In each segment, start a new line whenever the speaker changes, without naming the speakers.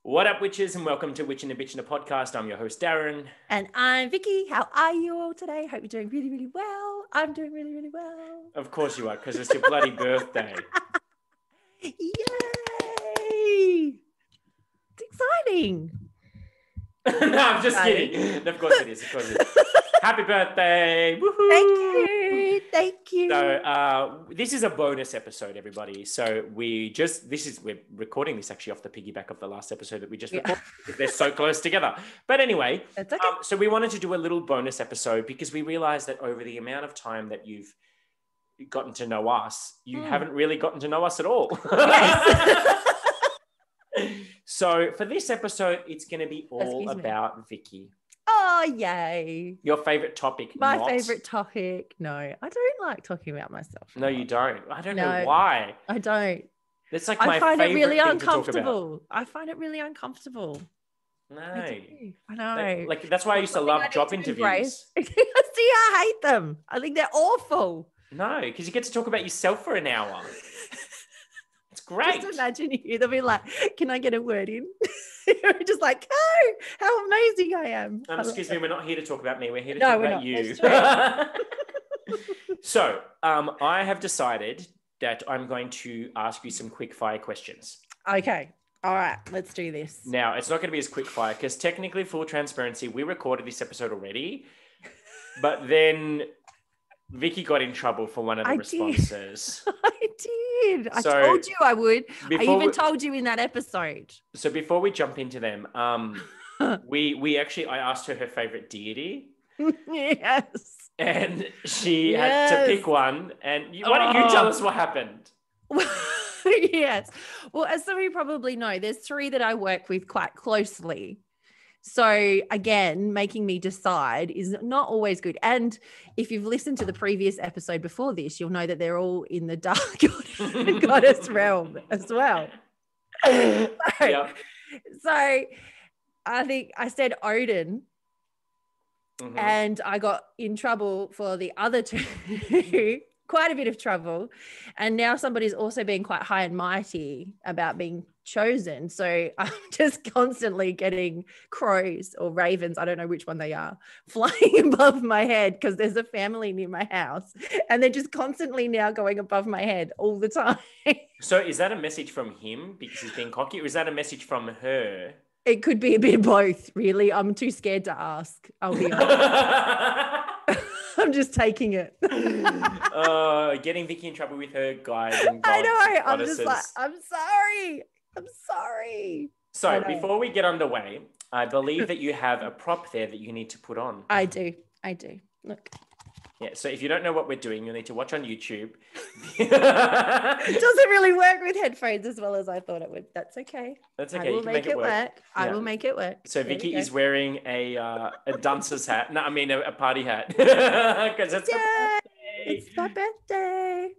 What up, witches, and welcome to Witchin and Bitchin, a podcast. I'm your host, Darryn.
And I'm Vicky. How are you all today? Hope you're doing really, really well. I'm doing really, really well.
Of course you are, because it's your bloody birthday.
Yay! It's exciting.
No, I'm just kidding. Of course it is. Of course it is. Happy birthday. Woohoo!
Thank you. Thank you.
So this is a bonus episode, everybody. So we're recording this actually off the piggyback of the last episode that we just recorded. They're so close together. But anyway,
That's okay.
So we wanted to do a little bonus episode because we realized that over the amount of time that you've gotten to know us, you haven't really gotten to know us at all.
Yes.
So for this episode, it's going to be all about Vicky.
Oh, yay.
Your favorite topic.
My favorite topic. No, I don't like talking about myself.
No, you don't. I don't know why.
I don't.
It's like my favorite
I find it really
thing to talk about.
uncomfortable. I find it really uncomfortable.
No.
I know.
That's why I used to love job interviews.
See, I hate them. I think they're awful.
No, because you get to talk about yourself for an hour. It's great.
Just imagine you. They'll be like, can I get a word in? You're just like, oh, how amazing I am.
Excuse me, we're not here to talk about me. We're here to talk about you. So I have decided that I'm going to ask you some quick fire questions.
Okay. All right. Let's do this.
Now, it's not going to be as quick fire because technically, full transparency, we recorded this episode already. But then Vicky got in trouble for one of the responses.
I did. I told you I would. I even told you in that episode.
So before we jump into them, I asked her favorite deity.
Yes.
And she had to pick one. And why don't you tell us what happened?
Yes. Well, as some of you probably know, there's 3 that I work with quite closely. So again, making me decide is not always good. And if you've listened to the previous episode before this, you'll know that they're all in the dark goddess realm as well. So I think I said Odin. Mm-hmm. And I got in trouble for the other 2, quite a bit of trouble. And now somebody's also being quite high and mighty about being chosen. So I'm just constantly getting crows or ravens, I don't know which one they are, flying above my head because there's a family near my house. And they're just constantly now going above my head all the time.
So is that a message from him because he's being cocky, or is that a message from her?
It could be a bit of both, really. I'm too scared to ask. I'll be honest. I'm just taking it.
Getting Vicky in trouble with her guys and
I know. I'm
goddesses.
just like, I'm sorry. I'm sorry.
So before we get underway, I believe that you have a prop there that you need to put on.
I do. Look.
Yeah, so if you don't know what we're doing, you'll need to watch on YouTube.
It doesn't really work with headphones as well as I thought it would. That's okay.
That's okay.
I will make it work. Yeah. I will make it work.
So Vicky is wearing a dunce's hat. No, I mean a party hat. Because it's her birthday.
It's my birthday.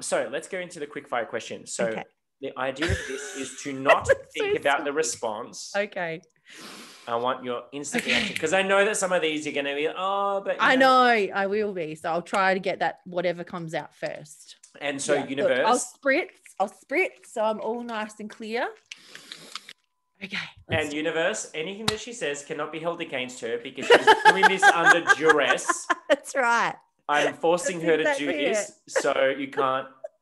So let's go into the quick fire questions. So the idea of this is to not think about the response.
Okay.
I want your instant reaction because I know that some of these you're going to be, but
I know I will be. So I'll try to get that whatever comes out first.
And so universe.
Look, I'll spritz. So I'm all nice and clear. Okay.
And universe, anything that she says cannot be held against her because she's doing this under duress.
That's right.
I'm forcing her to do this, so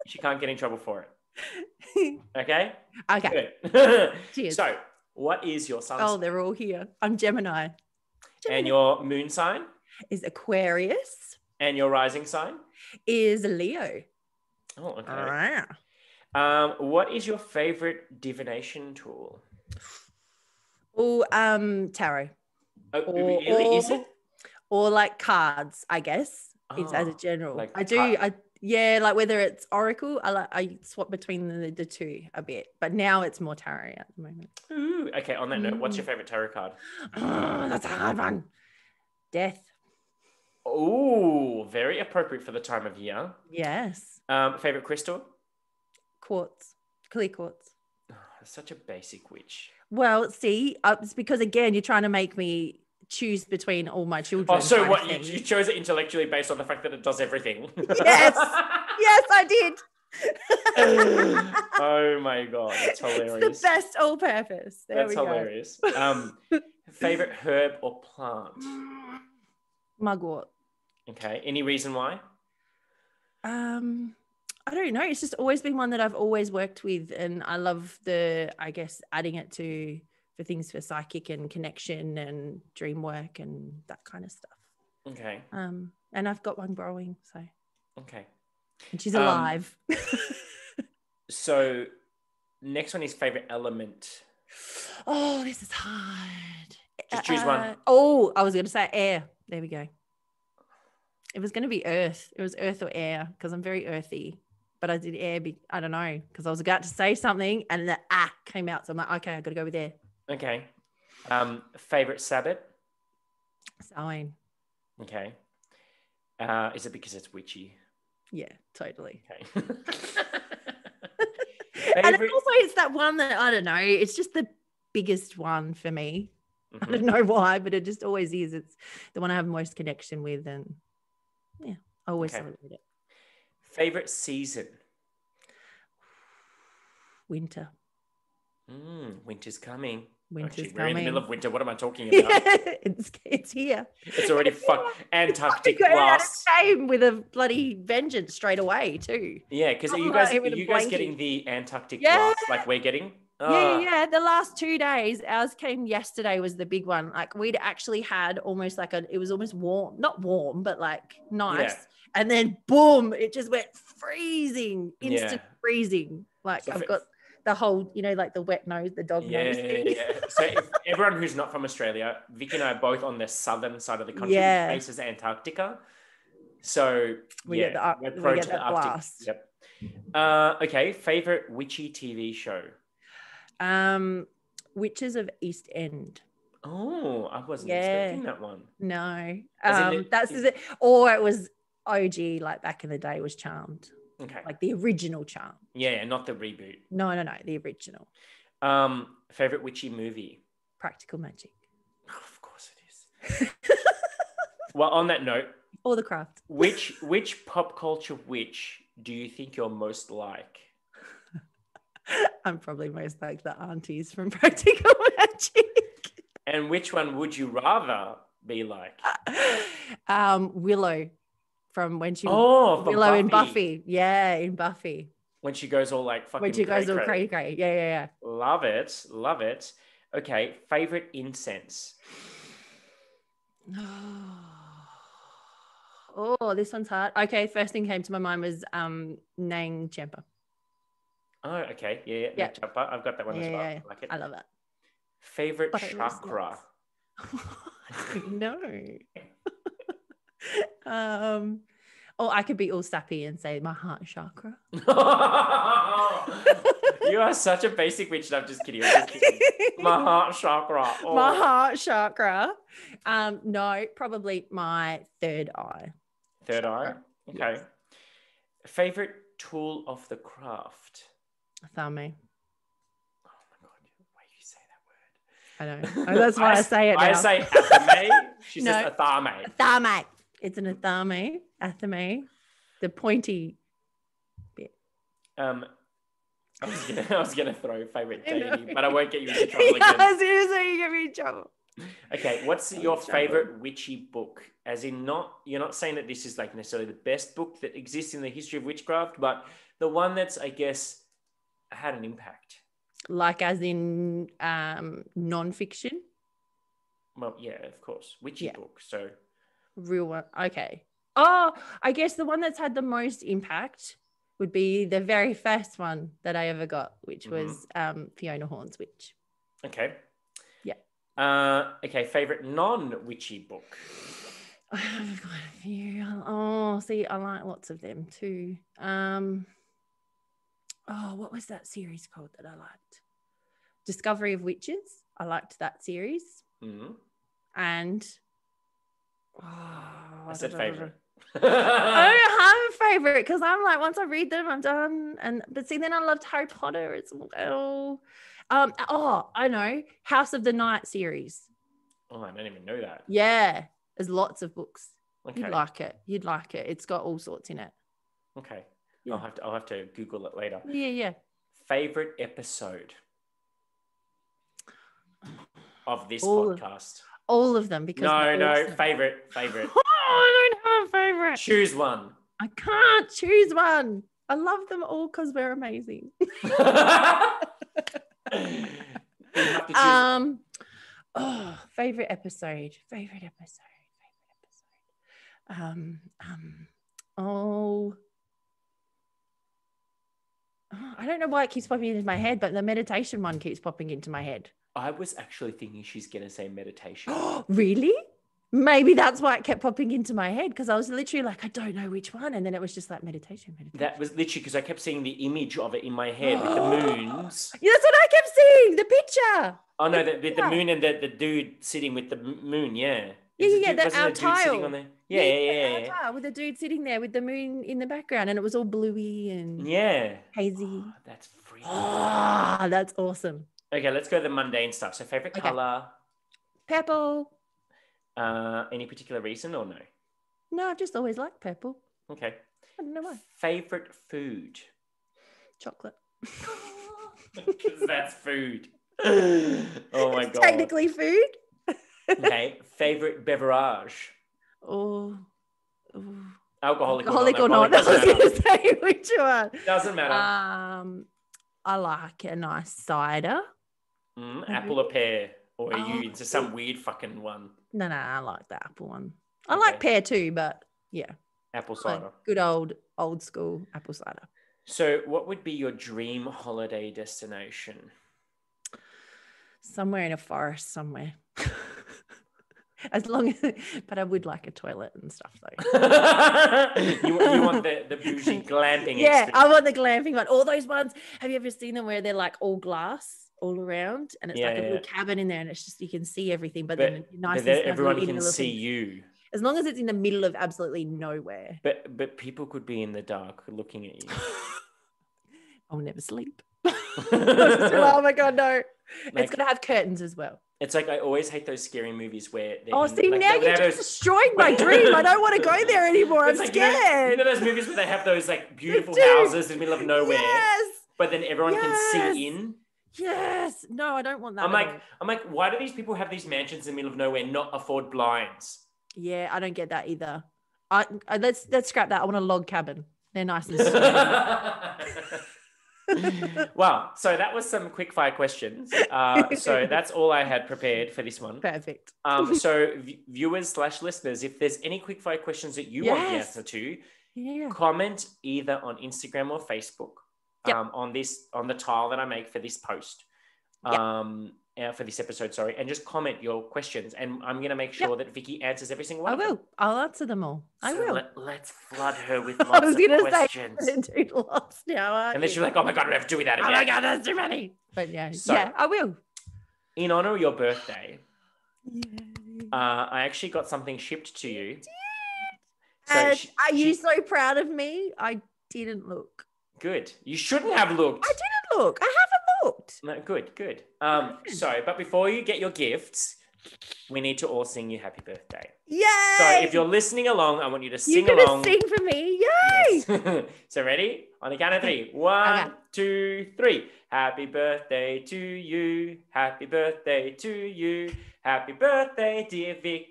she can't get in trouble for it. Okay?
Okay.
Good.
Cheers.
So, what is your sun sign?
Oh, they're all here. I'm Gemini.
And your moon sign?
Is Aquarius.
And your rising sign?
Is Leo.
Oh, okay. What is your favorite divination tool?
Oh, tarot.
Oh, really? Is it?
Or like cards, I guess. It's as a general.
Like
like whether it's oracle, I swap between the 2 a bit, but now it's more tarot at the moment.
Ooh, okay. On that note, what's your favorite tarot card?
Oh, that's a hard one. Death.
Oh, very appropriate for the time of year.
Yes.
Favorite crystal?
Quartz. Clear quartz.
Oh, such a basic witch.
Well, see, it's because again, you're trying to make me choose between all my children.
Oh, so what? You chose it intellectually based on the fact that it does everything.
Yes, I did.
Oh my God, that's hilarious.
It's the best all-purpose.
That's hilarious. Favorite herb or plant?
Mugwort.
Okay. Any reason why?
I don't know. It's just always been one that I've always worked with, and I love I guess, adding it for things for psychic and connection and dream work and that kind of stuff.
Okay.
And I've got one growing, so.
Okay.
And she's alive.
So, next one is favorite element.
Oh, this is hard.
Just choose one.
Oh, I was going to say air. There we go. It was going to be earth. It was earth or air because I'm very earthy. But I did air. I don't know, because I was about to say something and the came out. So I'm like, okay, I got to go with air.
Okay. Favorite Sabbath?
Sewing.
Okay. Is it because it's witchy?
Yeah, totally.
Okay.
And also it's that one that, I don't know, it's just the biggest one for me. Mm-hmm. I don't know why, but it just always is. It's the one I have most connection with, and yeah, I always celebrate it.
Favorite season?
Winter.
Winter's coming.
Winter's
Actually,
coming.
We're in the middle of winter. What am I talking about?
It's here.
It's already Antarctic
blast. Came with a bloody vengeance straight away too.
Yeah, because are you guys getting the Antarctic blast like we're getting?
Yeah. The last 2 days, ours came yesterday, was the big one. Like we'd actually had almost like it was almost warm, not warm, but like nice. Yeah. And then boom, it just went freezing, instant freezing. Like so I've got the whole, like the wet nose, the dog nose thing. Yeah.
So if everyone who's not from Australia, Vicky and I are both on the southern side of the country, which faces Antarctica. So we get the Arctic.
Blast.
Yep. Okay. Favorite witchy TV show?
Witches of East End.
Oh, I wasn't expecting that one.
No. Or it was OG, like back in the day, was Charmed.
Okay.
Like the original Charmed.
Yeah, not the reboot.
No, the original.
Favorite witchy movie?
Practical Magic.
Oh, of course it is. Well, on that note,
or The Craft.
Which pop culture witch do you think you're most like?
I'm probably most like the aunties from Practical Magic.
And which one would you rather be like?
Willow. From when she
Willow
Buffy. In Buffy. Yeah, in Buffy.
When she goes all like fucking
When she goes all cray. Yeah.
Love it. Okay, favorite incense.
Oh, this one's hard. Okay, first thing came to my mind was Nang Champa.
Oh, okay. Yeah. Champa. I've got that one as well.
Yeah.
I like it.
I love that.
Favorite chakra.
No. I could be all sappy and say my heart chakra.
You are such a basic witch. I'm just kidding. My heart chakra. Oh.
My heart chakra. No, probably my third eye.
Third eye? Okay. Yes. Favorite tool of the craft?
Thumb.
Oh my God, the way you say that word.
I know. Oh, that's why I say it now.
I say athame. She says athame.
Athame. It's an athame, the pointy bit.
I was gonna throw favorite deity, but I won't get you into trouble again.
Seriously, you get me in trouble.
Okay, what's your favorite witchy book? As in, you're not saying that this is like necessarily the best book that exists in the history of witchcraft, but the one that's, I guess, had an impact.
Like as in non-fiction?
Well, yeah, of course. Witchy book, so...
Real one. Okay. Oh, I guess the one that's had the most impact would be the very first one that I ever got, which was Fiona Horn's Witch.
Okay.
Yeah.
Okay, favorite non-witchy book?
I've got a few. Oh, see, I like lots of them too. What was that series called that I liked? Discovery of Witches. I liked that series.
Mm-hmm.
And
I said favorite.
I don't have a favorite because I'm like, once I read them, I'm done. But see, then I loved Harry Potter as well. I know, House of the Night series.
Oh, I didn't even know that.
Yeah, there's lots of books.
Okay.
You'd like it. It's got all sorts in it.
Okay. I'll have to Google it later.
Yeah.
Favorite episode of this podcast?
All of them, because
no, favorite.
Oh, I don't have a favorite.
Choose one.
I can't choose one. I love them all because we're amazing.
You have to choose.
Favorite episode. I don't know why it keeps popping into my head, but the meditation one keeps popping into my head.
I was actually thinking she's going to say meditation.
Really? Maybe that's why it kept popping into my head, because I was literally like, I don't know which one. And then it was just like meditation.
That was literally because I kept seeing the image of it in my head with the moons.
Yeah, that's what I kept seeing, the picture.
Oh, no, the moon and the dude sitting with the moon, yeah.
Yeah, our tile.
Yeah.
Tile with the dude sitting there with the moon in the background, and it was all bluey and hazy.
Oh, that's freaking
that's awesome.
Okay, let's go to the mundane stuff. So favorite color?
Purple.
Any particular reason or no?
No, I've just always liked purple.
Okay.
I don't know why.
Favorite food?
Chocolate.
Because that's food. Oh my God.
Technically food.
Okay. Favorite beverage? Alcoholic
or not. I was going to say which one.
Doesn't matter.
I like a nice cider.
Apple or pear? Or are you into some weird fucking one?
No, I like the apple one. I like pear too, but yeah.
Apple cider.
Like good old school apple cider.
So what would be your dream holiday destination?
Somewhere in a forest somewhere. As long as, but I would like a toilet and stuff though.
you want the bougie glamping
Yeah,
experience.
I want the glamping one. All those ones. Have you ever seen them where they're like all glass all around, and it's like a little cabin in there, and it's just you can see everything, but then nice.
But everyone can see you.
As long as it's in the middle of absolutely nowhere.
But people could be in the dark looking at you.
I'll never sleep. Oh my God, no. Like, it's got to have curtains as well.
It's like I always hate those scary movies where
now you just destroyed my dream. I don't want to go there anymore. I'm scared.
You know those movies where they have those like beautiful houses in the middle of nowhere, but then everyone can see in.
Yes. No, I don't want that.
I'm like, why do these people have these mansions in the middle of nowhere and not afford blinds?
Yeah, I don't get that either. Let's scrap that. I want a log cabin. They're nice and sturdy.
Wow. So that was some quick fire questions. So that's all I had prepared for this one.
Perfect.
So viewers / listeners, if there's any quick fire questions that you want the answer to, comment either on Instagram or Facebook. On the tile that I make for this post, for this episode, and just comment your questions, and I'm gonna make sure that Vicky answers every single one.
I will. I'll answer them all. I will.
Let's flood her with lots of questions.
Say, I'm too lost now,
and then she's like, "Oh my God, we have to do that again."
Oh my God, that's too many. But I will.
In honor of your birthday, I actually got something shipped to you.
Are you so proud of me? I didn't look.
Good. You shouldn't have looked.
I didn't look. I haven't looked.
No, good. But before you get your gifts, we need to all sing you happy birthday.
Yay!
So if you're listening along, I want you to sing
along.
You're going
to sing for me. Yay!
Yes. So ready? On the count of 3. 1, 2, 3. Happy birthday to you. Happy birthday to you. Happy birthday, dear Vicky.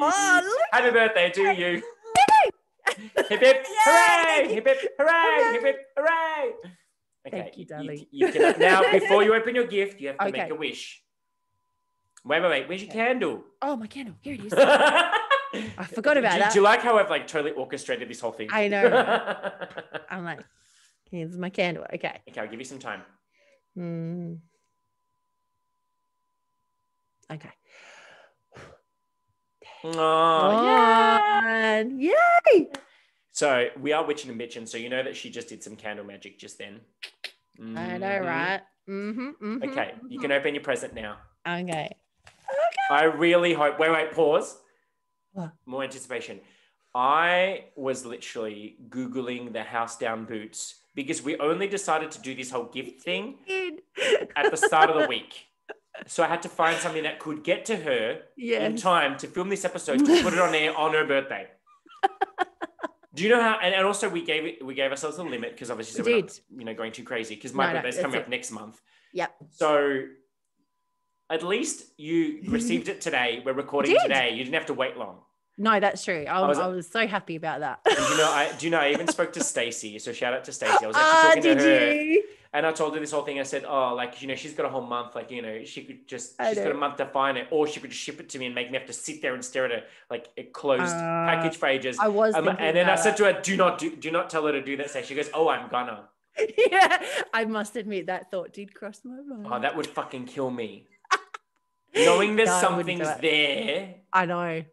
Oh,
happy birthday to you. Hip hip hooray! Hip hip hooray! Hip hip hooray! Okay,
thank you, darling.
You can, now, before you open your gift, you have to make a wish. Wait. Where's your candle?
Oh, my candle. Here it is. I forgot about that.
Do you like how I've like totally orchestrated this whole thing?
I know. Right? I'm like, here's my candle. Okay,
I'll give you some time.
Okay.
Oh,
yay!
So we are Witchin and Bitchin, so you know that she just did some candle magic just then.
I know, right?
Okay, you can open your present now.
Okay.
I really hope. Wait, pause.
What?
More anticipation. I was literally Googling the house down boots because we only decided to do this whole gift thing at the start of the week. So I had to find something that could get to her in
Yes.
time to film this episode to put it on air on her birthday. Do you know how? And also we gave ourselves a limit because obviously we're not, going too crazy because my birthday's coming up next month.
Yep.
So at least you received it today. We're recording today. You didn't have to wait long.
No, that's true. I was so happy about that.
And I even spoke to Stacey. So shout out to Stacey. I was actually talking to her. And I told her this whole thing. I said, she's got a whole month. She's got a month to find it. Or she could just ship it to me and make me have to sit there and stare at a closed package for ages.
I was thinking
and then I said to her, do not tell her to do that. So she goes, oh, I'm gonna.
Yeah, I must admit that thought did cross my mind.
Oh, that would fucking kill me. Knowing there's something's there.
I know.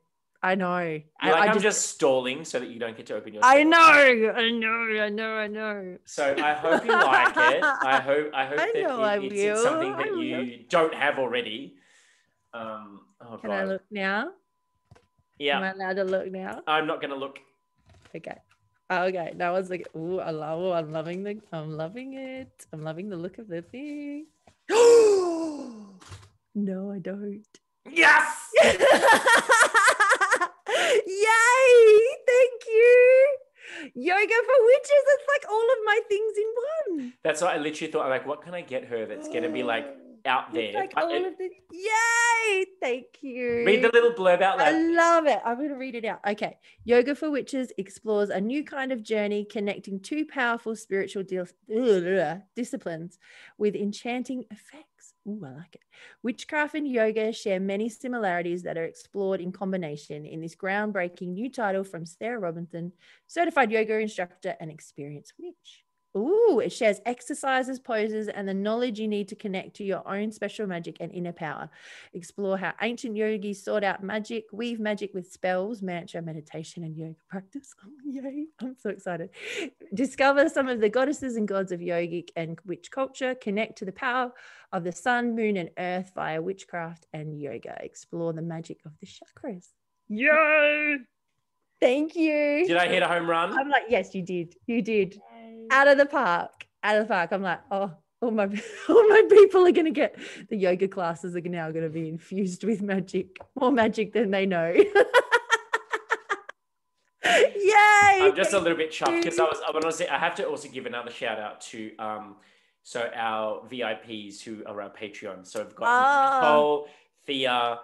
I'm just stalling so that you don't get to open your
store. I know.
So I hope you like it. I hope it's something that you don't have already.
Can I look now?
Yeah.
Am I allowed to look now?
I'm not going to look.
Okay. Okay. That was like, I'm loving it. I'm loving the look of the thing. No, I don't.
Yes!
Yay! Thank you. Yoga for witches. It's like all of my things in one.
That's what I literally thought. I'm like, what can I get her that's going to be like out there?
Like all of the... Yay! Thank you.
Read the little blurb out loud.
I love it. I'm going to read it out. Okay. Yoga for Witches explores a new kind of journey connecting two powerful spiritual disciplines with enchanting effects. Ooh, I like it. Witchcraft and yoga share many similarities that are explored in combination in this groundbreaking new title from Sarah Robinson, certified yoga instructor and experienced witch. Ooh, it shares exercises, poses, and the knowledge you need to connect to your own special magic and inner power. Explore how ancient yogis sought out magic, weave magic with spells, mantra, meditation, and yoga practice. Oh, yay. I'm so excited. Discover some of the goddesses and gods of yogic and witch culture. Connect to the power of the sun, moon, and earth via witchcraft and yoga. Explore the magic of the chakras. Yay! Thank you.
Did I hit a home run?
I'm like, yes, you did. You did. Out of the park. I'm like, all my people are going to get, the yoga classes are now going to be infused with magic, more magic than they know. Yay!
I'm just a little bit chuffed because I have to also give another shout out to so our VIPs who are our Patreon. So I've got Nicole, Thea,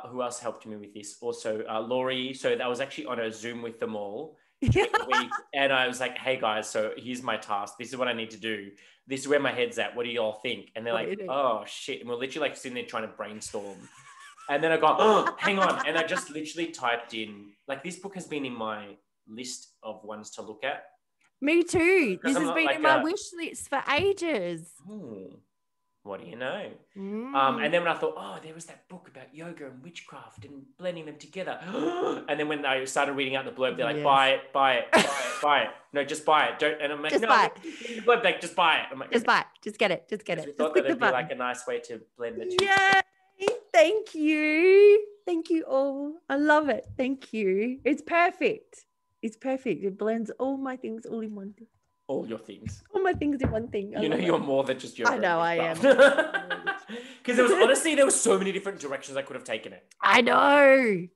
who else helped me with this? Also Laurie. So that was actually on a Zoom with them all. Week, and I was like, hey guys, so here's my task. This is what I need to do. This is where my head's at. What do y'all think? And they're like, oh shit. And we're literally like sitting there trying to brainstorm. And then I go, oh, hang on. And I just literally typed in, like, this book has been in my list of ones to look at.
Me too. This has been in my wish list for ages.
What do you know? And then when I thought, oh, there was that book about yoga and witchcraft and blending them together. And then when I started reading out the blurb, they're like, buy it. No, just buy it. Don't. And I'm like, buy it. Blurb, like, just buy it. I'm like,
just buy it. Just get it.
We thought that it'd be like a nice way to blend the two.
Yay! Thank you. Thank you all. I love it. Thank you. It's perfect. It blends all my things all in one thing.
All your things.
All my things in one thing.
You're more than just your.
I know I am.
Because there was so many different directions I could have taken it.
I know.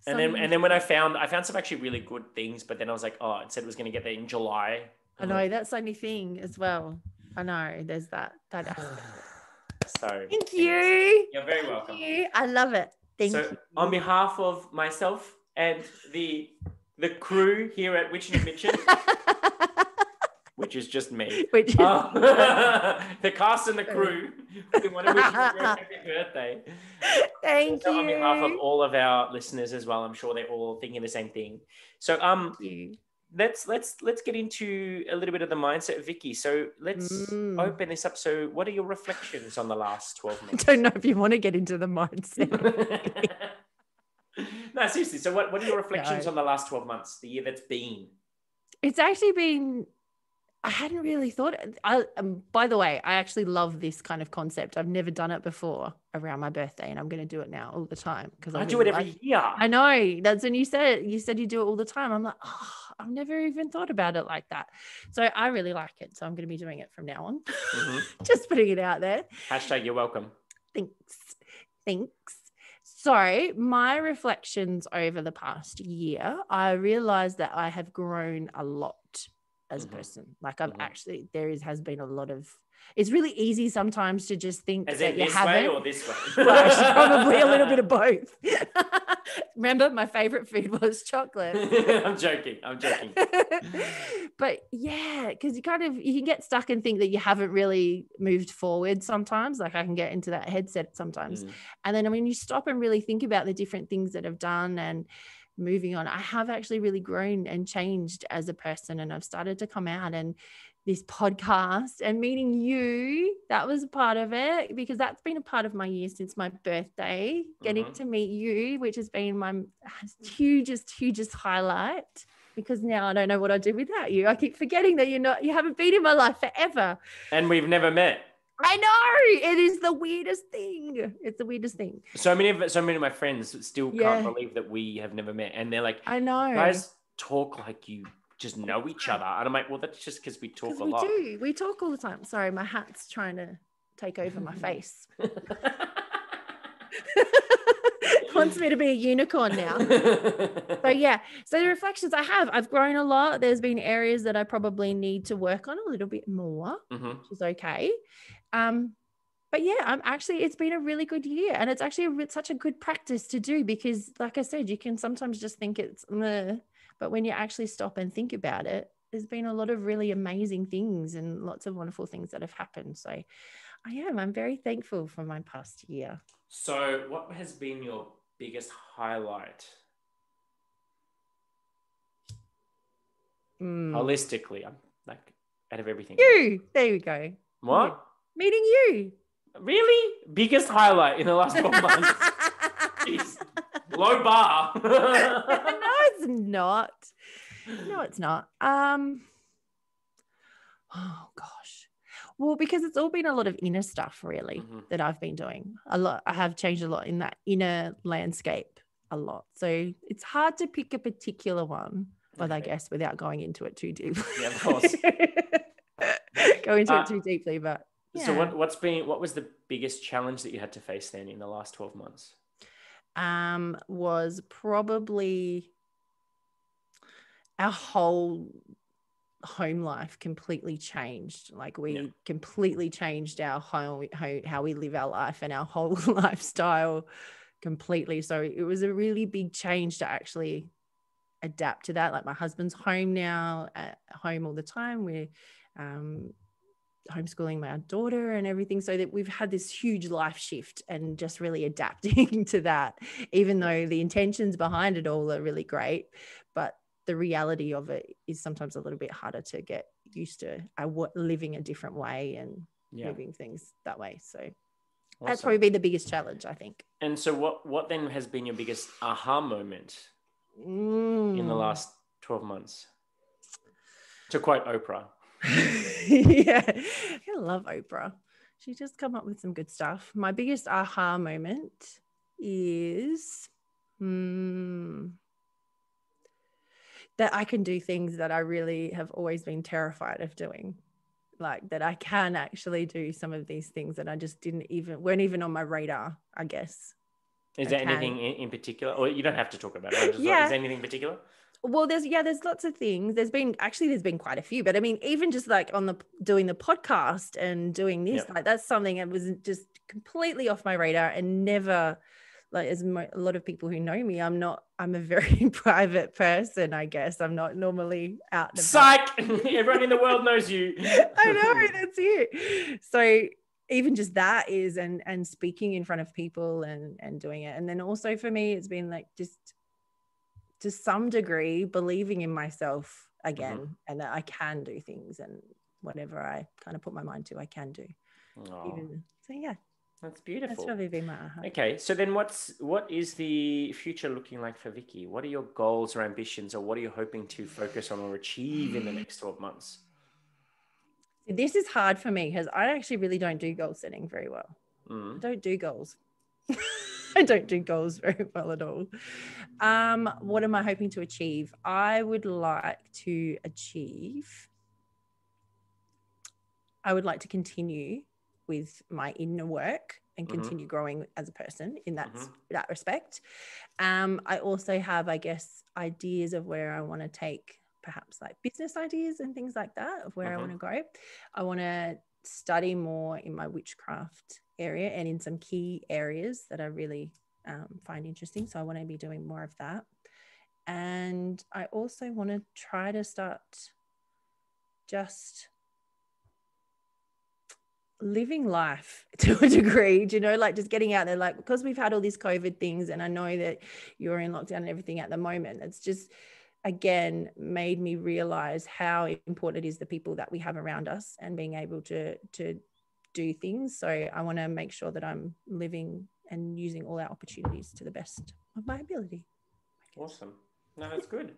And then when I found some actually really good things, but then I was like, oh, it said it was going to get there in July.
I know, that's the only thing as well. I know, there's that.
So
thank you.
You're very welcome.
I love it. Thank you.
On behalf of myself and the crew here at Witchin and Bitchin, which is just me. The cast and the crew, we want to wish you a very happy birthday.
Thank you.
On behalf of all of our listeners as well, I'm sure they're all thinking the same thing. So let's get into a little bit of the mindset of Vicki. So let's open this up. So what are your reflections on the last 12 months?
I don't know if you want to get into the mindset.
No, seriously. So what are your reflections on the last 12 months, the year that's been?
It's actually been I hadn't really thought. By the way, I actually love this kind of concept. I've never done it before around my birthday, and I'm going to do it now all the time because
I do it every year.
I know. That's when you said it. You said you do it all the time. I'm like, oh, I've never even thought about it like that. So I really like it. So I'm going to be doing it from now on. Just putting it out there.
Hashtag you're welcome.
Thanks. So my reflections over the past year, I realized that I have grown a lot as a person. Like I've actually, has been a lot of, it's really easy sometimes to just think
as
that
in
you
this
haven't.
way or this way?
Well, actually, probably a little bit of both. Remember, my favorite food was chocolate.
I'm joking.
But yeah, because you can get stuck and think that you haven't really moved forward sometimes. Like I can get into that headset sometimes. And then when you stop and really think about the different things that I've done and moving on, I have actually really grown and changed as a person. And I've started to come out, and this podcast and meeting you, that was a part of it, because that's been a part of my year since my birthday, getting to meet you, which has been my hugest highlight, because now I don't know what I'd do without you. I keep forgetting that you haven't been in my life forever.
And we've never met.
I know, it is the weirdest thing. It's the weirdest thing.
So many of my friends still can't believe that we have never met. And they're like,
I know.
Guys talk like you just know each other. And I'm like, well, that's just because we talk a lot.
We talk all the time. Sorry, my hat's trying to take over my face. Wants me to be a unicorn now. So the reflections I've grown a lot. There's been areas that I probably need to work on a little bit more, which is okay. But yeah, it's been a really good year, and it's actually such a good practice to do, because like I said, you can sometimes just think it's but when you actually stop and think about it, there's been a lot of really amazing things and lots of wonderful things that have happened. So I'm very thankful for my past year.
So what has been your biggest highlight? Holistically, I'm like out of everything.
There we go.
What?
Yeah. Meeting you.
Really? Biggest highlight in the last 12 months? Jeez. Low bar.
No, it's not. No, it's not. Oh gosh. Well, because it's all been a lot of inner stuff, really, that I've been doing. A lot. I have changed a lot in that inner landscape, a lot. So it's hard to pick a particular one, but I guess without going into it too deeply. Yeah, of course. Go into it too deeply, but yeah.
So what was the biggest challenge that you had to face then in the last 12 months?
Was probably our whole home life completely changed. Like we completely changed our home, how we live our life and our whole lifestyle completely. So it was a really big change to actually adapt to that. Like my husband's home now, at home all the time. We're homeschooling my daughter and everything, so that we've had this huge life shift and just really adapting to that, even though the intentions behind it all are really great, but the reality of it is sometimes a little bit harder to get used to, living a different way and moving things that way. So that's probably been the biggest challenge, I think. And
so what then has been your biggest aha moment in the last 12 months? To quote Oprah.
I love Oprah. She just come up with some good stuff. My biggest aha moment is that I can do things that I really have always been terrified of doing. Like that I can actually do some of these things that I just weren't even on my radar, I guess.
Is there anything in particular? Or you don't have to talk about it. Is there anything in particular?
Well, there's lots of things. There's been quite a few, but I mean, even just like doing the podcast and doing this, like that's something that was just completely off my radar and never, like a lot of people who know me, I'm a very private person, I guess. I'm not normally out and about.
Psych! Everyone in the world knows you.
I know, that's it. So even just that is, and speaking in front of people and doing it. And then also for me, it's been like just to some degree believing in myself again, and that I can do things, and whatever I kind of put my mind to, I can do. So yeah.
That's beautiful.
That's probably been my aha.
Okay, so then what is the future looking like for Vicki? What are your goals or ambitions, or what are you hoping to focus on or achieve in the next 12 months?
This is hard for me because I actually really don't do goal setting very well. I don't do goals. I don't do goals very well at all. What am I hoping to achieve? I would like to continue with my inner work and continue growing as a person in that respect. I also have, I guess, ideas of where I want to take perhaps like business ideas and things like that, of where I want to go. I want to study more in my witchcraft area and in some key areas that I really find interesting. So I want to be doing more of that. And I also want to try to start just living life to a degree, do you know, like just getting out there, like, because we've had all these COVID things, and I know that you're in lockdown and everything at the moment, it's just again made me realize how important it is the people that we have around us and being able to do things. So I want to make sure that I'm living and using all our opportunities to the best of my ability.
Awesome. No, that's good.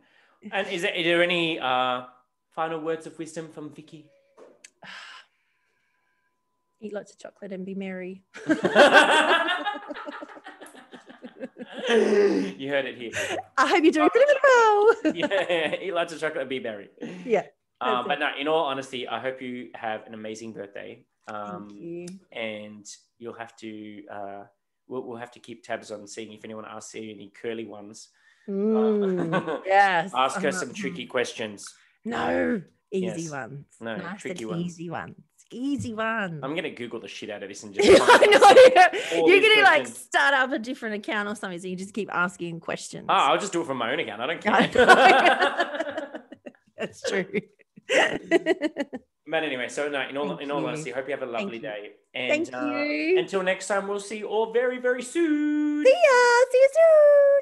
And is there any final words of wisdom from Vicki?
Eat lots of chocolate and be merry.
You heard it here.
I hope you're doing really well.
Yeah, eat lots of chocolate and be merry.
Yeah.
But no, in all honesty, I hope you have an amazing birthday.
Thank you.
And you'll have to, we'll have to keep tabs on seeing if anyone asks you any curly ones.
Yes.
Ask her some tricky questions.
No, easy ones.
No,
nice
tricky ones.
Easy ones. Easy one.
I'm going to Google the shit out of this and just
I know. You're going to like
questions.
start up a different account or something, so you just keep asking questions.
Oh, I'll just do it from my own account. I don't care.
That's true.
But anyway, so no, in all honesty, I hope you have a lovely day. And
Thank you.
Until next time, we'll see you all very, very soon.
See ya. See you soon.